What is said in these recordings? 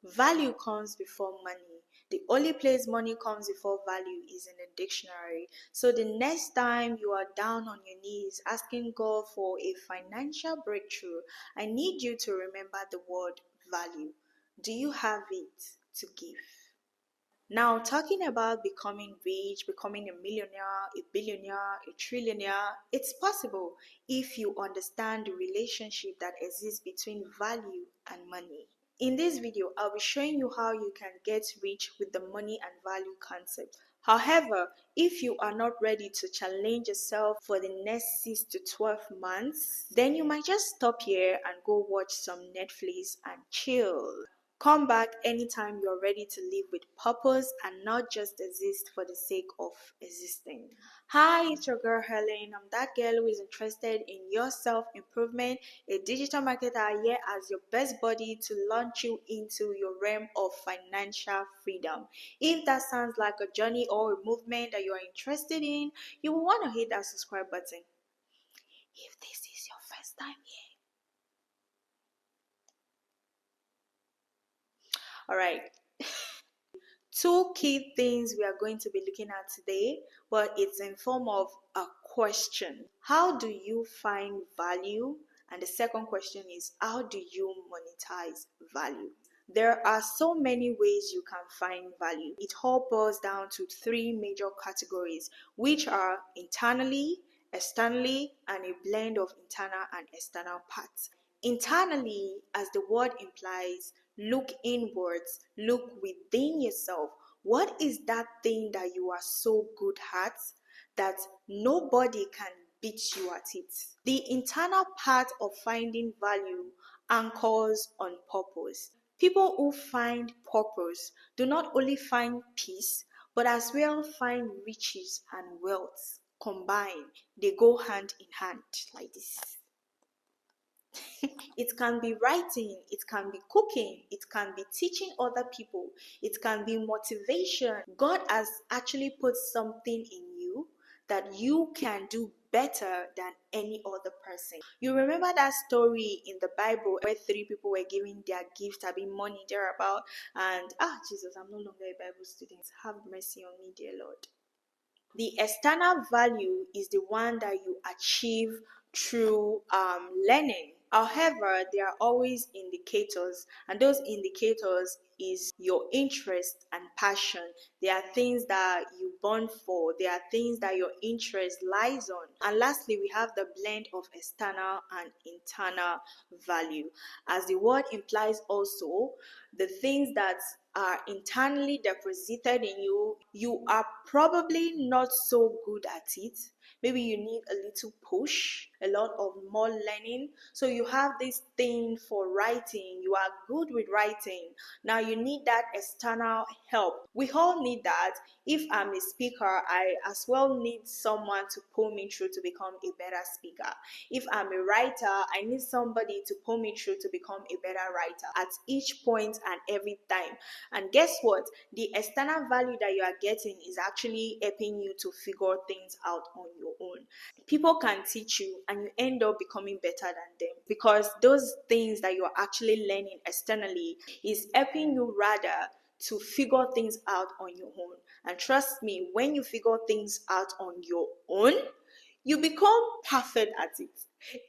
Value comes before money. The only place money comes before value is in the dictionary. So the next time you are down on your knees asking God for a financial breakthrough, I need you to remember the word value. Do you have it to give? Now, talking about becoming rich, becoming a millionaire, a billionaire, a trillionaire, it's possible if you understand the relationship that exists between value and money. In this video, I'll be showing you how you can get rich with the money and value concept. However, if you are not ready to challenge yourself for the next 6 to 12 months, then you might just stop here and go watch some Netflix and chill. Come back anytime you're ready to live with purpose and not just exist for the sake of existing. Hi, it's your girl Helen. I'm that girl who is interested in your self-improvement, a digital marketer here as your best buddy to launch you into your realm of financial freedom. If that sounds like a journey or a movement that you are interested in, you will want to hit that subscribe button. If this is your first time here, alright. Two key things we are going to be looking at today, but it's in form of a question. How do you find value? And the second question is, how do you monetize value? There are so many ways you can find value. It all boils down to three major categories, which are internally, externally, and a blend of internal and external parts. Internally, as the word implies, look inwards, look within yourself. What is that thing that you are so good at that nobody can beat you at it? The internal part of finding value anchors on purpose. People who find purpose do not only find peace, but as well find riches and wealth combined. They go hand in hand like this. It can be writing, it can be cooking, it can be teaching other people, it can be motivation. God has actually put something in you that you can do better than any other person. You remember that story in the Bible where three people were giving their gifts, having money thereabout, and Jesus, I'm no longer a Bible student. Have mercy on me, dear Lord. The external value is the one that you achieve through learning. However, there are always indicators, and those indicators is your interest and passion. There are things that you burn for, there are things that your interest lies on. And lastly, we have the blend of external and internal value. As the word implies also, the things that are internally deposited in you, you are probably not so good at it. Maybe you need a little push, a lot of more learning. So you have this thing for writing, you are good with writing. Now you need that external help. We all need that. If I'm a speaker, I as well need someone to pull me through to become a better speaker. If I'm a writer, I need somebody to pull me through to become a better writer at each point and every time. And guess what? The external value that you are getting is actually helping you to figure things out on your own. People can teach you and you end up becoming better than them because those things that you're actually learning externally is helping you rather to figure things out on your own. And trust me, when you figure things out on your own, you become perfect at it.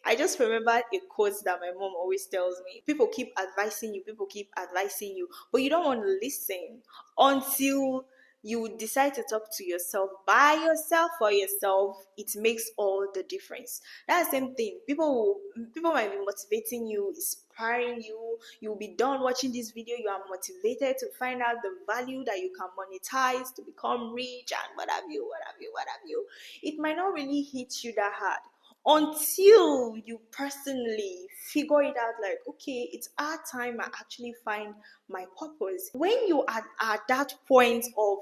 I just remember a quote that my mom always tells me. People keep advising you, but you don't want to listen until you decide to talk to yourself by yourself for yourself. It makes all the difference. That's the same thing. People might be motivating you, inspiring you. You'll be done watching this video, you are motivated to find out the value that you can monetize to become rich and what have you. It might not really hit you that hard until you personally figure it out, like, okay, it's our time I actually find my purpose. When you are at that point of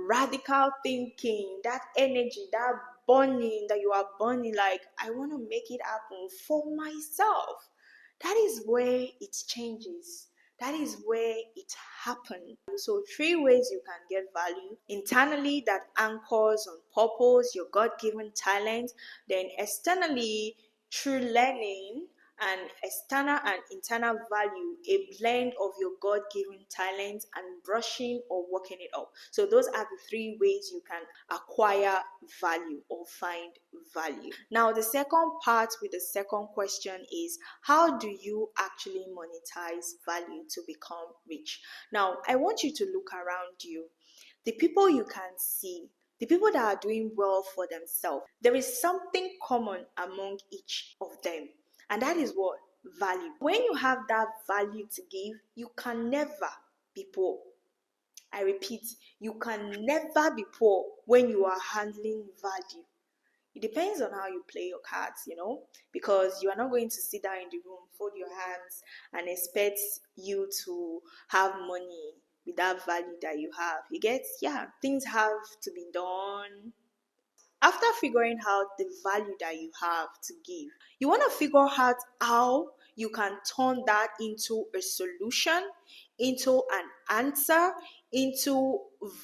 radical thinking, that energy, that burning that you are burning, like, I want to make it happen for myself, that is where it changes. That is where it happens. So 3 ways you can get value. Internally, that anchors on purpose, your God-given talent. Then externally, through learning. and external and internal value, a blend of your God-given talent and brushing or working it up. So those are the three ways you can acquire value or find value. Now the second part with the second question is, how do you actually monetize value to become rich? Now I want you to look around you. The people you can see, the people that are doing well for themselves, there is something common among each of them, and that is what? Value. When you have that value to give, you can never be poor. I repeat, you can never be poor when you are handling value. It depends on how you play your cards, because you are not going to sit down in the room, fold your hands, and expect you to have money with that value that you have. You get, yeah, things have to be done. After figuring out the value that you have to give, you want to figure out how you can turn that into a solution, into an answer, into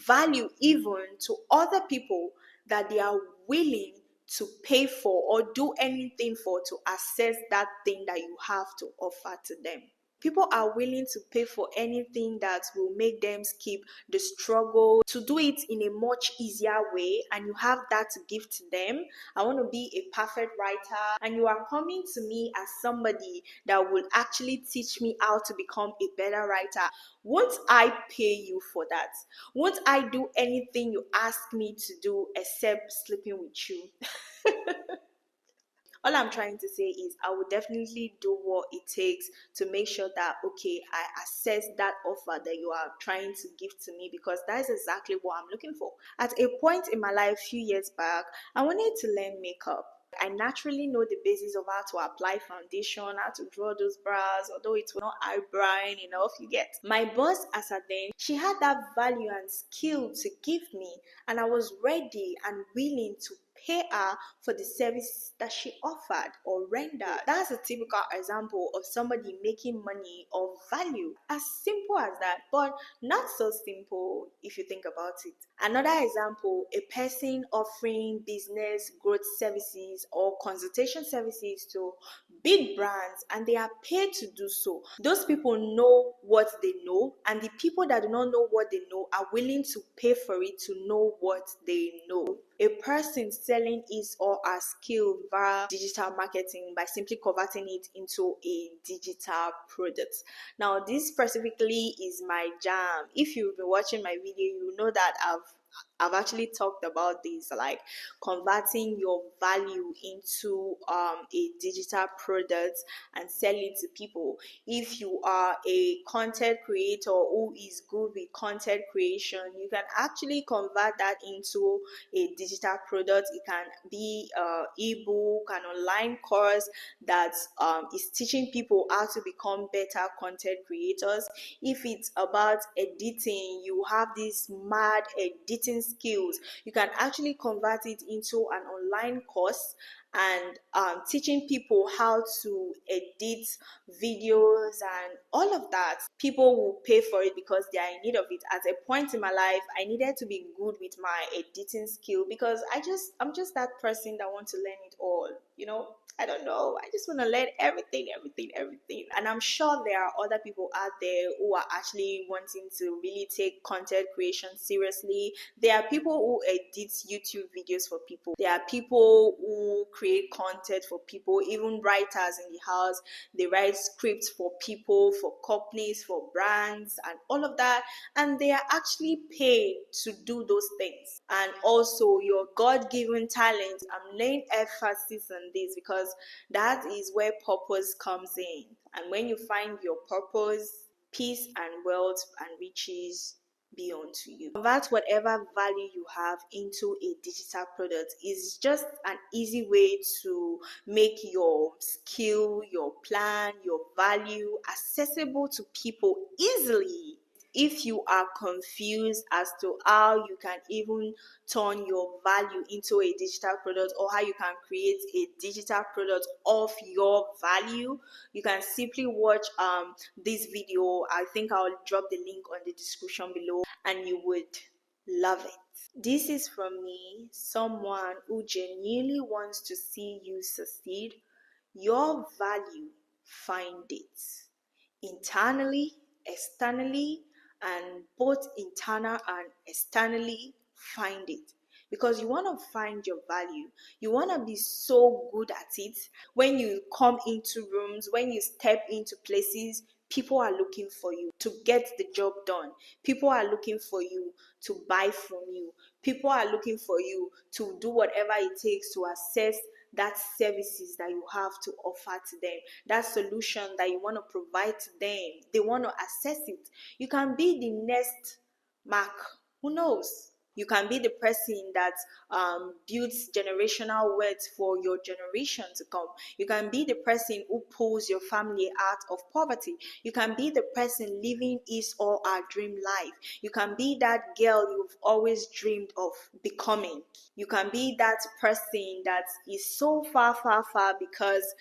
value even to other people that they are willing to pay for or do anything for to access that thing that you have to offer to them. People are willing to pay for anything that will make them skip the struggle to do it in a much easier way, and you have that to give to them. I want to be a perfect writer, and you are coming to me as somebody that will actually teach me how to become a better writer. Won't I pay you for that? Won't I do anything you ask me to do except sleeping with you? All I'm trying to say is I will definitely do what it takes to make sure that, okay, I assess that offer that you are trying to give to me, because that is exactly what I'm looking for. At a point in my life a few years back, I wanted to learn makeup. I naturally know the basis of how to apply foundation, how to draw those brows, although it's not eyebrowing enough, you get. My boss as at then, she had that value and skill to give me, and I was ready and willing to pay her for the service that she offered or rendered. That's a typical example of somebody making money of value. As simple as that, but not so simple if you think about it. Another example, a person offering business growth services or consultation services to big brands, and they are paid to do so. Those people know what they know, and the people that do not know what they know are willing to pay for it to know what they know. A person selling his or her skill via digital marketing by simply converting it into a digital product. Now, this specifically is my jam. If you've been watching my video, you know that I've actually talked about this, like converting your value into a digital product and sell it to people. If you are a content creator who is good with content creation, you can actually convert that into a digital product. It can be an ebook, an online course that is teaching people how to become better content creators. If it's about editing, you have these mad editing skills, you can actually convert it into an online course and teaching people how to edit videos and all of that. People will pay for it because they are in need of it. At a point in my life, I needed to be good with my editing skill because I'm just that person that wants to learn it all. I don't know. I just want to learn everything. And I'm sure there are other people out there who are actually wanting to really take content creation seriously. There are people who edit YouTube videos for people. There are people who create content for people, even writers in the house. They write scripts for people, for companies, for brands, and all of that. And they are actually paid to do those things. And also your God-given talent. I'm laying emphasis on this because that is where purpose comes in. And when you find your purpose, peace and wealth and riches be unto you. Convert whatever value you have into a digital product is just an easy way to make your skill, your plan, your value accessible to people easily. If you are confused as to how you can even turn your value into a digital product or how you can create a digital product of your value, you can simply watch this video. I think I'll drop the link on the description below and you would love it. This is from me, someone who genuinely wants to see you succeed. Your value find it. Internally, externally, and both internal and externally, find it. Because you want to find your value. You want to be so good at it. When you come into rooms, when you step into places, people are looking for you to get the job done. People are looking for you to buy from you. People are looking for you to do whatever it takes to assess that services that you have to offer to them, that solution that you want to provide to them. They want to assess it. You can be the next Mark. Who knows? You can be the person that builds generational wealth for your generation to come. You can be the person who pulls your family out of poverty. You can be the person living his or her dream life. You can be that girl you've always dreamed of becoming. You can be that person that is so far, far, far because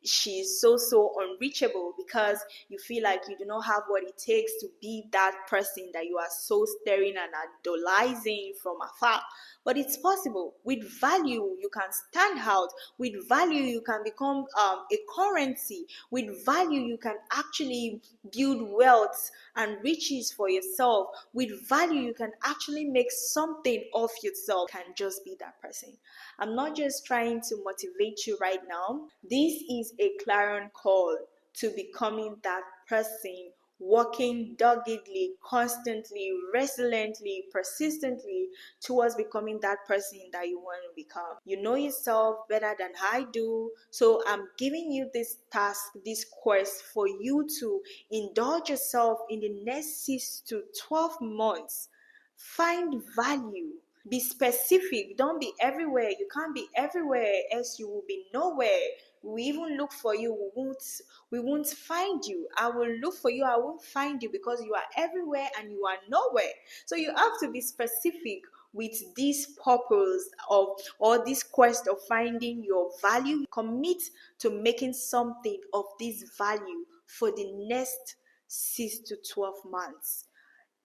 she's so unreachable, because you feel like you do not have what it takes to be that person that you are so staring and idolizing from afar. But it's possible. With value you can stand out. With value you can become a currency. With value you can actually build wealth and riches for yourself. With value you can actually make something of yourself. You can just be that person. I'm not just trying to motivate you right now. This is a clarion call to becoming that person, working doggedly, constantly, resiliently, persistently towards becoming that person that you want to become. You know yourself better than I do, so I'm giving you this task, this quest for you to indulge yourself in the next 6 to 12 months. Find value. Be specific. Don't be everywhere. You can't be everywhere, else you will be nowhere. We even look for you, we won't find you. I will look for you, I won't find you, because you are everywhere and you are nowhere. So you have to be specific with this purpose of, or this quest of finding your value. Commit to making something of this value for the next 6 to 12 months.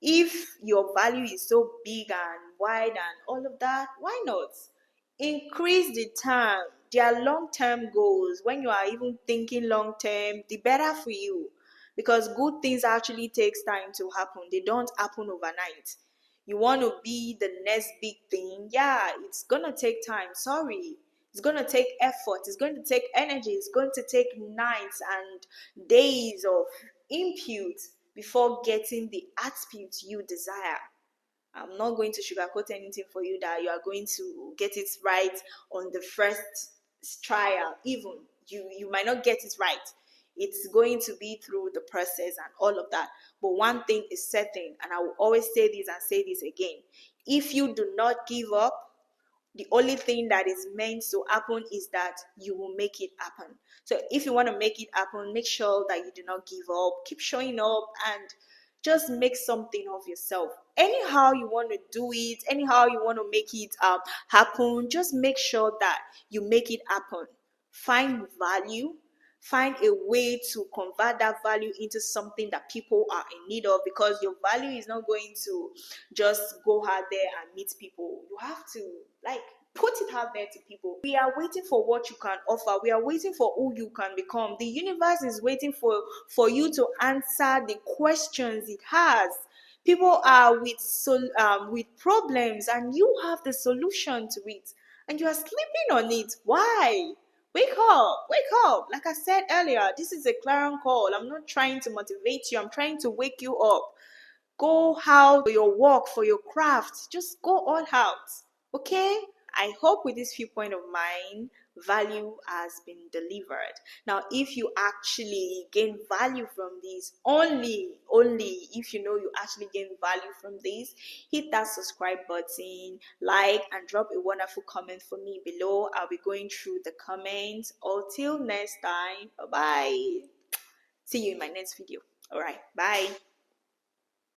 If your value is so big and wide and all of that, why not increase the term? There are long-term goals. When you are even thinking long-term, the better for you, because good things actually takes time to happen. They don't happen overnight. You want to be the next big thing, yeah, it's gonna take time. Sorry, it's gonna take effort, it's going to take energy, it's going to take nights and days of input before getting the output you desire. I'm not going to sugarcoat anything for you that you are going to get it right on the first trial. Even you might not get it right. It's going to be through the process and all of that. But one thing is certain, and I will always say this and say this again: if you do not give up, the only thing that is meant to happen is that you will make it happen. So if you want to make it happen, make sure that you do not give up. Keep showing up and just make something of yourself. Anyhow you want to do it, anyhow you want to make it happen, just make sure that you make it happen. Find value. Find a way to convert that value into something that people are in need of, because your value is not going to just go out there and meet people. You have to, like, put it out there to people. We are waiting for what you can offer. We are waiting for who you can become. The universe is waiting for you to answer the questions it has. People are with problems, and you have the solution to it, and you are sleeping on it. Why? Wake up, wake up. Like I said earlier, this is a clarion call. I'm not trying to motivate you, I'm trying to wake you up. Go out for your work, for your craft. Just go all out. Okay? I hope with this viewpoint of mine, value has been delivered. Now, if you actually gain value from this, only if you know you actually gain value from this, hit that subscribe button, like, and drop a wonderful comment for me below. I'll be going through the comments. Until next time, bye bye. See you in my next video. All right, bye.